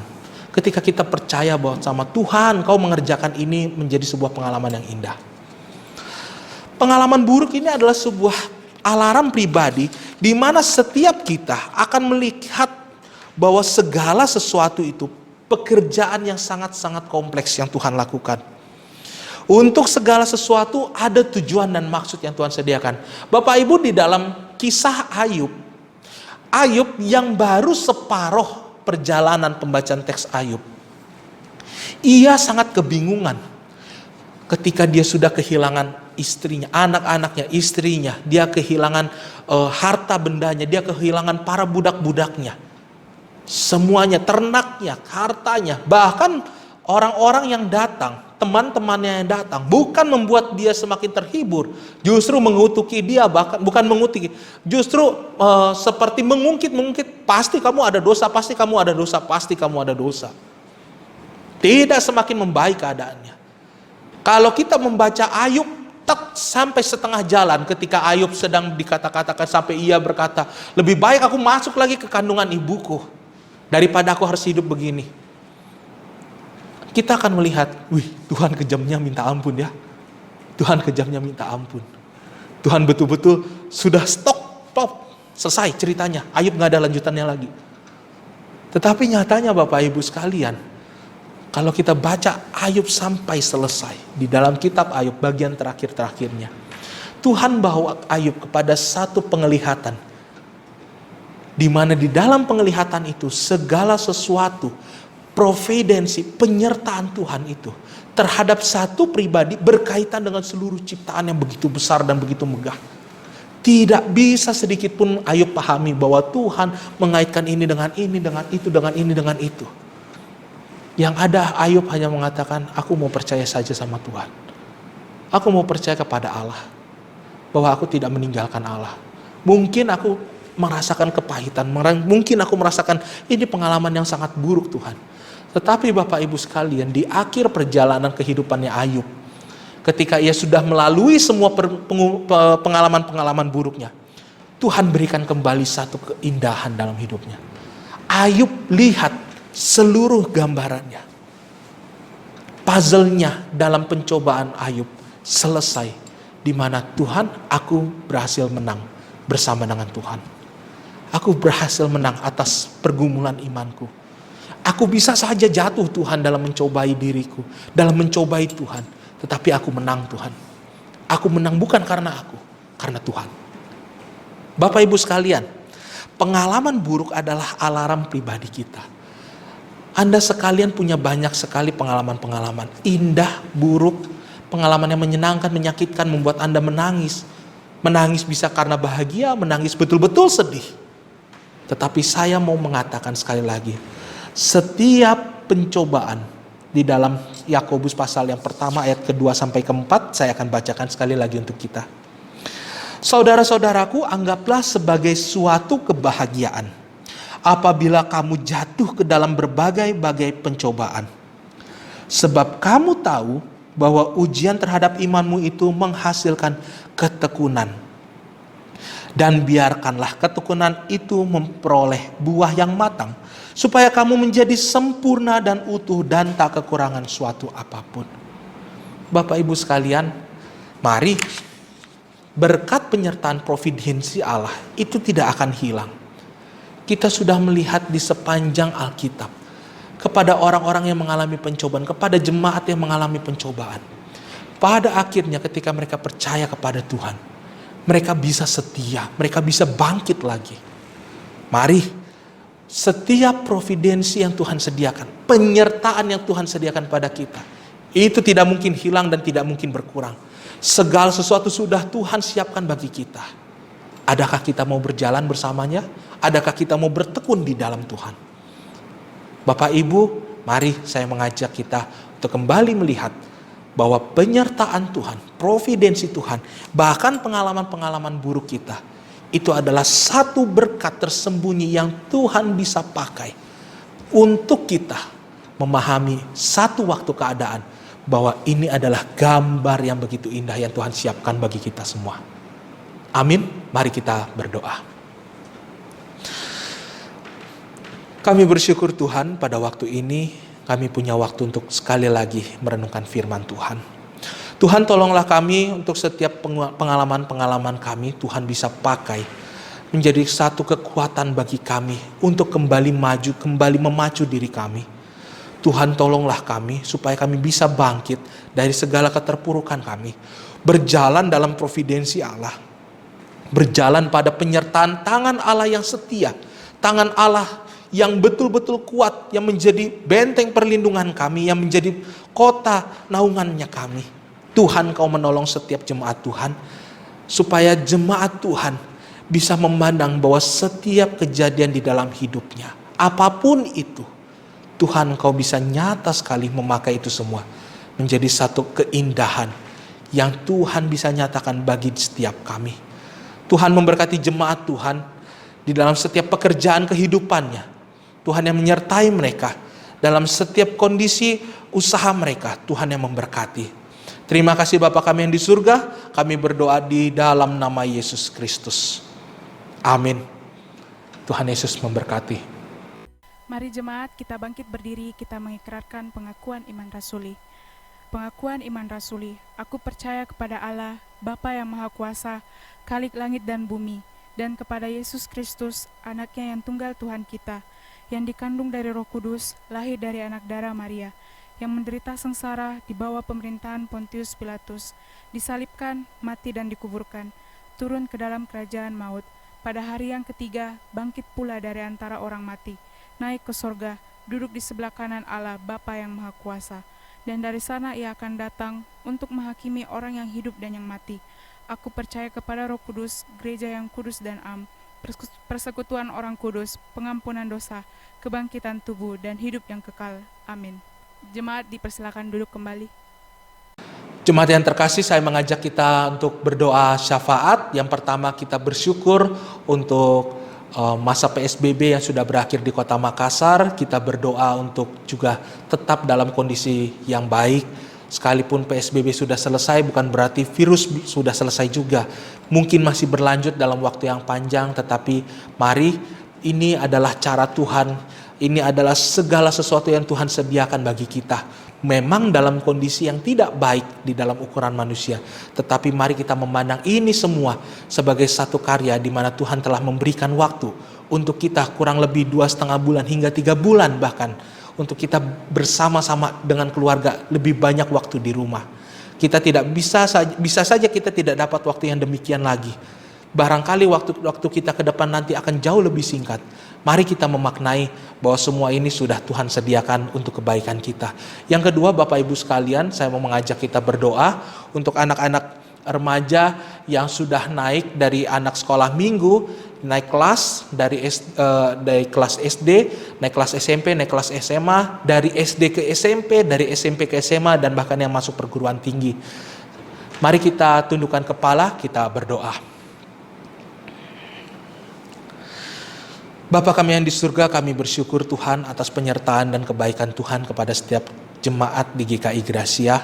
Ketika kita percaya bahwa sama Tuhan, Kau mengerjakan ini menjadi sebuah pengalaman yang indah. Pengalaman buruk ini adalah sebuah alarm pribadi di mana setiap kita akan melihat bahwa segala sesuatu itu pekerjaan yang sangat-sangat kompleks yang Tuhan lakukan. Untuk segala sesuatu ada tujuan dan maksud yang Tuhan sediakan. Bapak Ibu, di dalam kisah Ayub yang baru separuh perjalanan pembacaan teks Ayub, ia sangat kebingungan ketika dia sudah kehilangan istrinya, anak-anaknya, istrinya, dia kehilangan harta bendanya, dia kehilangan para budak-budaknya. Semuanya, ternaknya, hartanya, bahkan orang-orang yang datang, teman-temannya yang datang, bukan membuat dia semakin terhibur, justru mengutuki dia, bahkan bukan mengutuki, justru seperti mengungkit, pasti kamu ada dosa, pasti kamu ada dosa, pasti kamu ada dosa. Tidak semakin membaik keadaannya. Kalau kita membaca Ayub, sampai setengah jalan ketika Ayub sedang dikata-katakan sampai ia berkata, lebih baik aku masuk lagi ke kandungan ibuku daripada aku harus hidup begini. Kita akan melihat, wih, Tuhan kejamnya minta ampun ya. Tuhan kejamnya minta ampun. Tuhan betul-betul sudah stop, selesai ceritanya. Ayub gak ada lanjutannya lagi. Tetapi nyatanya Bapak Ibu sekalian, kalau kita baca Ayub sampai selesai, di dalam kitab Ayub bagian terakhir-terakhirnya, Tuhan bawa Ayub kepada satu penglihatan, di mana di dalam penglihatan itu segala sesuatu, providensi, penyertaan Tuhan itu terhadap satu pribadi berkaitan dengan seluruh ciptaan yang begitu besar dan begitu megah. Tidak bisa sedikit pun Ayub pahami bahwa Tuhan mengaitkan ini dengan ini, dengan itu, dengan ini, dengan itu. Yang ada Ayub hanya mengatakan, aku mau percaya saja sama Tuhan. Aku mau percaya kepada Allah. Bahwa aku tidak meninggalkan Allah. Mungkin aku merasakan kepahitan. Mungkin aku merasakan ini pengalaman yang sangat buruk Tuhan. Tetapi Bapak Ibu sekalian, di akhir perjalanan kehidupannya Ayub, ketika ia sudah melalui semua pengalaman-pengalaman buruknya, Tuhan berikan kembali satu keindahan dalam hidupnya. Ayub lihat seluruh gambarannya. Puzzle-nya dalam pencobaan Ayub selesai. Di mana Tuhan, aku berhasil menang bersama dengan Tuhan. Aku berhasil menang atas pergumulan imanku. Aku bisa saja jatuh Tuhan dalam mencobai diriku, dalam mencobai Tuhan. Tetapi aku menang Tuhan. Aku menang bukan karena aku, karena Tuhan. Bapak Ibu sekalian, pengalaman buruk adalah alarm pribadi kita. Anda sekalian punya banyak sekali pengalaman-pengalaman. Indah, buruk, pengalaman yang menyenangkan, menyakitkan, membuat Anda menangis. Menangis bisa karena bahagia, menangis betul-betul sedih. Tetapi saya mau mengatakan sekali lagi, setiap pencobaan di dalam Yakobus pasal yang pertama ayat kedua sampai keempat, saya akan bacakan sekali lagi untuk kita. Saudara-saudaraku, anggaplah sebagai suatu kebahagiaan apabila kamu jatuh ke dalam berbagai-bagai pencobaan. Sebab kamu tahu bahwa ujian terhadap imanmu itu menghasilkan ketekunan. Dan biarkanlah ketekunan itu memperoleh buah yang matang, supaya kamu menjadi sempurna dan utuh dan tak kekurangan suatu apapun. Bapak Ibu sekalian, mari berkat penyertaan providensi Allah itu tidak akan hilang. Kita sudah melihat di sepanjang Alkitab kepada orang-orang yang mengalami pencobaan, kepada jemaat yang mengalami pencobaan. Pada akhirnya ketika mereka percaya kepada Tuhan, mereka bisa setia, mereka bisa bangkit lagi. Mari, setiap providensi yang Tuhan sediakan, penyertaan yang Tuhan sediakan pada kita, itu tidak mungkin hilang dan tidak mungkin berkurang. Segala sesuatu sudah Tuhan siapkan bagi kita. Adakah kita mau berjalan bersamanya? Adakah kita mau bertekun di dalam Tuhan? Bapak Ibu, mari saya mengajak kita untuk kembali melihat bahwa penyertaan Tuhan, providensi Tuhan, bahkan pengalaman-pengalaman buruk kita, itu adalah satu berkat tersembunyi yang Tuhan bisa pakai untuk kita memahami satu waktu keadaan bahwa ini adalah gambar yang begitu indah yang Tuhan siapkan bagi kita semua. Amin. Mari kita berdoa. Kami bersyukur Tuhan pada waktu ini kami punya waktu untuk sekali lagi merenungkan firman Tuhan. Tuhan, tolonglah kami untuk setiap pengalaman-pengalaman kami Tuhan bisa pakai menjadi satu kekuatan bagi kami untuk kembali maju, kembali memacu diri kami. Tuhan, tolonglah kami supaya kami bisa bangkit dari segala keterpurukan kami, berjalan dalam providensi Allah, berjalan pada penyertaan tangan Allah yang setia, tangan Allah yang betul-betul kuat, yang menjadi benteng perlindungan kami, yang menjadi kota naungannya kami. Tuhan, Kau menolong setiap jemaat Tuhan, supaya jemaat Tuhan bisa memandang bahwa setiap kejadian di dalam hidupnya, apapun itu, Tuhan, Kau bisa nyata sekali memakai itu semua menjadi satu keindahan yang Tuhan bisa nyatakan bagi setiap kami. Tuhan memberkati jemaat Tuhan di dalam setiap pekerjaan kehidupannya. Tuhan yang menyertai mereka dalam setiap kondisi usaha mereka. Tuhan yang memberkati. Terima kasih Bapa kami yang di surga. Kami berdoa di dalam nama Yesus Kristus. Amin. Tuhan Yesus memberkati. Mari jemaat kita bangkit berdiri, kita mengikrarkan pengakuan iman rasuli. Pengakuan iman rasuli. Aku percaya kepada Allah, Bapa yang Maha Kuasa, Khalik langit dan bumi, dan kepada Yesus Kristus, anaknya yang tunggal Tuhan kita, yang dikandung dari Roh Kudus, lahir dari anak darah Maria, yang menderita sengsara di bawah pemerintahan Pontius Pilatus, disalibkan, mati dan dikuburkan, turun ke dalam kerajaan maut, pada hari yang ketiga bangkit pula dari antara orang mati, naik ke sorga, duduk di sebelah kanan Allah Bapa yang Maha Kuasa, dan dari sana ia akan datang untuk menghakimi orang yang hidup dan yang mati. Aku percaya kepada Roh Kudus, gereja yang kudus dan am, persekutuan orang kudus, pengampunan dosa, kebangkitan tubuh, dan hidup yang kekal. Amin. Jemaat dipersilakan duduk kembali. Jemaat yang terkasih, saya mengajak kita untuk berdoa syafaat. Yang pertama, kita bersyukur untuk masa PSBB yang sudah berakhir di Kota Makassar. Kita berdoa untuk juga tetap dalam kondisi yang baik. Sekalipun PSBB sudah selesai, bukan berarti virus sudah selesai juga. Mungkin masih berlanjut dalam waktu yang panjang, tetapi mari, ini adalah cara Tuhan. Ini adalah segala sesuatu yang Tuhan sediakan bagi kita. Memang dalam kondisi yang tidak baik di dalam ukuran manusia, tetapi mari kita memandang ini semua sebagai satu karya di mana Tuhan telah memberikan waktu untuk kita kurang lebih 2,5 bulan hingga 3 bulan bahkan untuk kita bersama-sama dengan keluarga lebih banyak waktu di rumah. Kita tidak bisa saja kita tidak dapat waktu yang demikian lagi. Barangkali waktu kita ke depan nanti akan jauh lebih singkat. Mari kita memaknai bahwa semua ini sudah Tuhan sediakan untuk kebaikan kita. Yang kedua, Bapak Ibu sekalian, saya mau mengajak kita berdoa untuk anak-anak remaja yang sudah naik dari anak sekolah minggu, naik kelas dari kelas SD, naik kelas SMP, naik kelas SMA, dari SD ke SMP, dari SMP ke SMA, dan bahkan yang masuk perguruan tinggi. Mari kita tundukkan kepala, kita berdoa. Bapa kami yang di surga, kami bersyukur Tuhan atas penyertaan dan kebaikan Tuhan kepada setiap jemaat di GKI Gracia.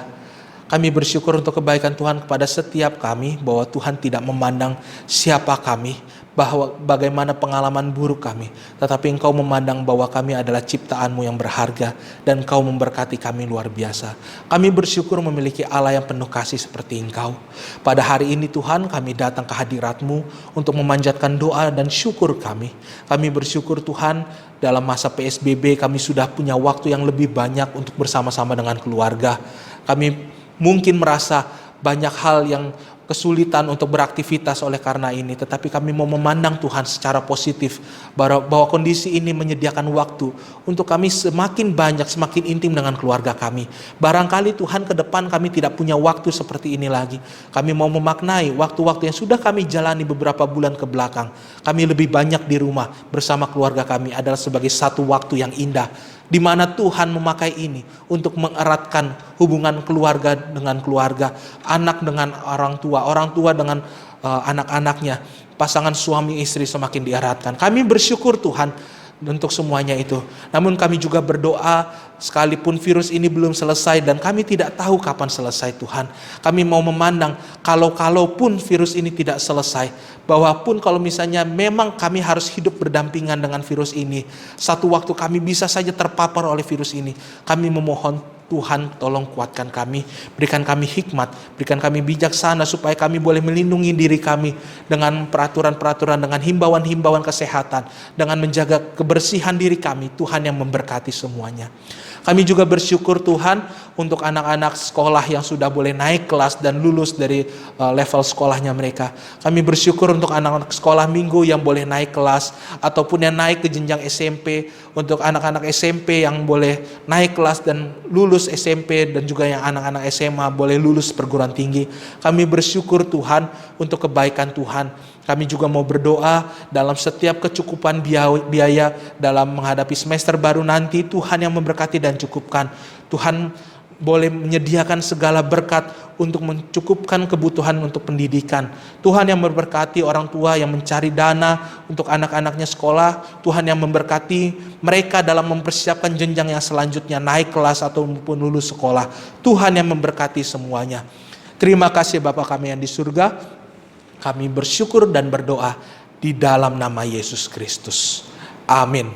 Kami bersyukur untuk kebaikan Tuhan kepada setiap kami, bahwa Tuhan tidak memandang siapa kami, bahwa bagaimana pengalaman buruk kami, tetapi Engkau memandang bahwa kami adalah ciptaan-Mu yang berharga, dan Engkau memberkati kami luar biasa. Kami bersyukur memiliki Allah yang penuh kasih seperti Engkau. Pada hari ini Tuhan, kami datang ke hadirat-Mu untuk memanjatkan doa dan syukur kami. Kami bersyukur Tuhan, dalam masa PSBB kami sudah punya waktu yang lebih banyak untuk bersama-sama dengan keluarga. Kami mungkin merasa banyak hal yang kesulitan untuk beraktivitas oleh karena ini, tetapi kami mau memandang Tuhan secara positif bahwa kondisi ini menyediakan waktu untuk kami semakin banyak, semakin intim dengan keluarga kami. Barangkali Tuhan ke depan kami tidak punya waktu seperti ini lagi. Kami mau memaknai waktu-waktu yang sudah kami jalani beberapa bulan ke belakang. Kami lebih banyak di rumah bersama keluarga kami adalah sebagai satu waktu yang indah, di mana Tuhan memakai ini untuk mengeratkan hubungan keluarga dengan keluarga, anak dengan orang tua dengan anak-anaknya, pasangan suami istri semakin dieratkan. Kami bersyukur Tuhan untuk semuanya itu. Namun kami juga berdoa, sekalipun virus ini belum selesai dan kami tidak tahu kapan selesai Tuhan, kami mau memandang kalaupun virus ini tidak selesai, bahwa pun kalau misalnya memang kami harus hidup berdampingan dengan virus ini, satu waktu kami bisa saja terpapar oleh virus ini, kami memohon Tuhan tolong kuatkan kami, berikan kami hikmat, berikan kami bijaksana supaya kami boleh melindungi diri kami dengan peraturan-peraturan, dengan himbauan-himbauan kesehatan, dengan menjaga kebersihan diri kami. Tuhan yang memberkati semuanya. Kami juga bersyukur Tuhan untuk anak-anak sekolah yang sudah boleh naik kelas dan lulus dari level sekolahnya mereka. Kami bersyukur untuk anak-anak sekolah minggu yang boleh naik kelas, ataupun yang naik ke jenjang SMP, untuk anak-anak SMP yang boleh naik kelas dan lulus SMP, dan juga yang anak-anak SMA boleh lulus perguruan tinggi. Kami bersyukur Tuhan untuk kebaikan Tuhan. Kami juga mau berdoa dalam setiap kecukupan biaya dalam menghadapi semester baru nanti. Tuhan yang memberkati dan cukupkan. Tuhan boleh menyediakan segala berkat untuk mencukupkan kebutuhan untuk pendidikan. Tuhan yang memberkati orang tua yang mencari dana untuk anak-anaknya sekolah. Tuhan yang memberkati mereka dalam mempersiapkan jenjang yang selanjutnya, naik kelas ataupun lulus sekolah. Tuhan yang memberkati semuanya. Terima kasih Bapa kami yang di surga. Kami bersyukur dan berdoa di dalam nama Yesus Kristus. Amin.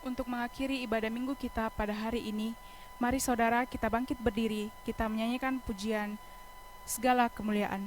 Untuk mengakhiri ibadah minggu kita pada hari ini, Mari saudara kita bangkit berdiri, kita menyanyikan pujian segala kemuliaan.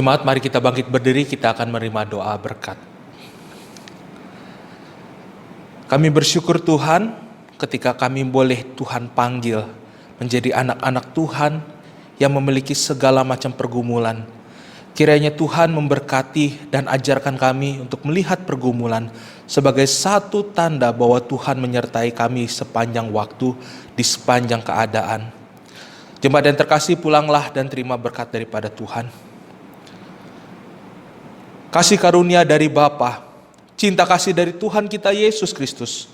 Jemaat, mari kita bangkit berdiri, kita akan menerima doa berkat. Kami bersyukur Tuhan ketika kami boleh Tuhan panggil menjadi anak-anak Tuhan yang memiliki segala macam pergumulan. Kiranya Tuhan memberkati dan ajarkan kami untuk melihat pergumulan sebagai satu tanda bahwa Tuhan menyertai kami sepanjang waktu di sepanjang keadaan. Jemaat yang terkasih, pulanglah dan terima berkat daripada Tuhan. Kasih karunia dari Bapa, cinta kasih dari Tuhan kita Yesus Kristus,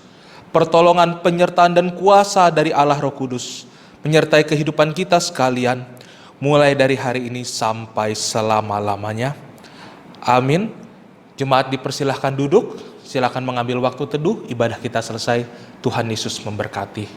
pertolongan, penyertaan dan kuasa dari Allah Roh Kudus menyertai kehidupan kita sekalian, mulai dari hari ini sampai selama-lamanya. Amin. Jemaat dipersilahkan duduk, silakan mengambil waktu teduh, ibadah kita selesai. Tuhan Yesus memberkati.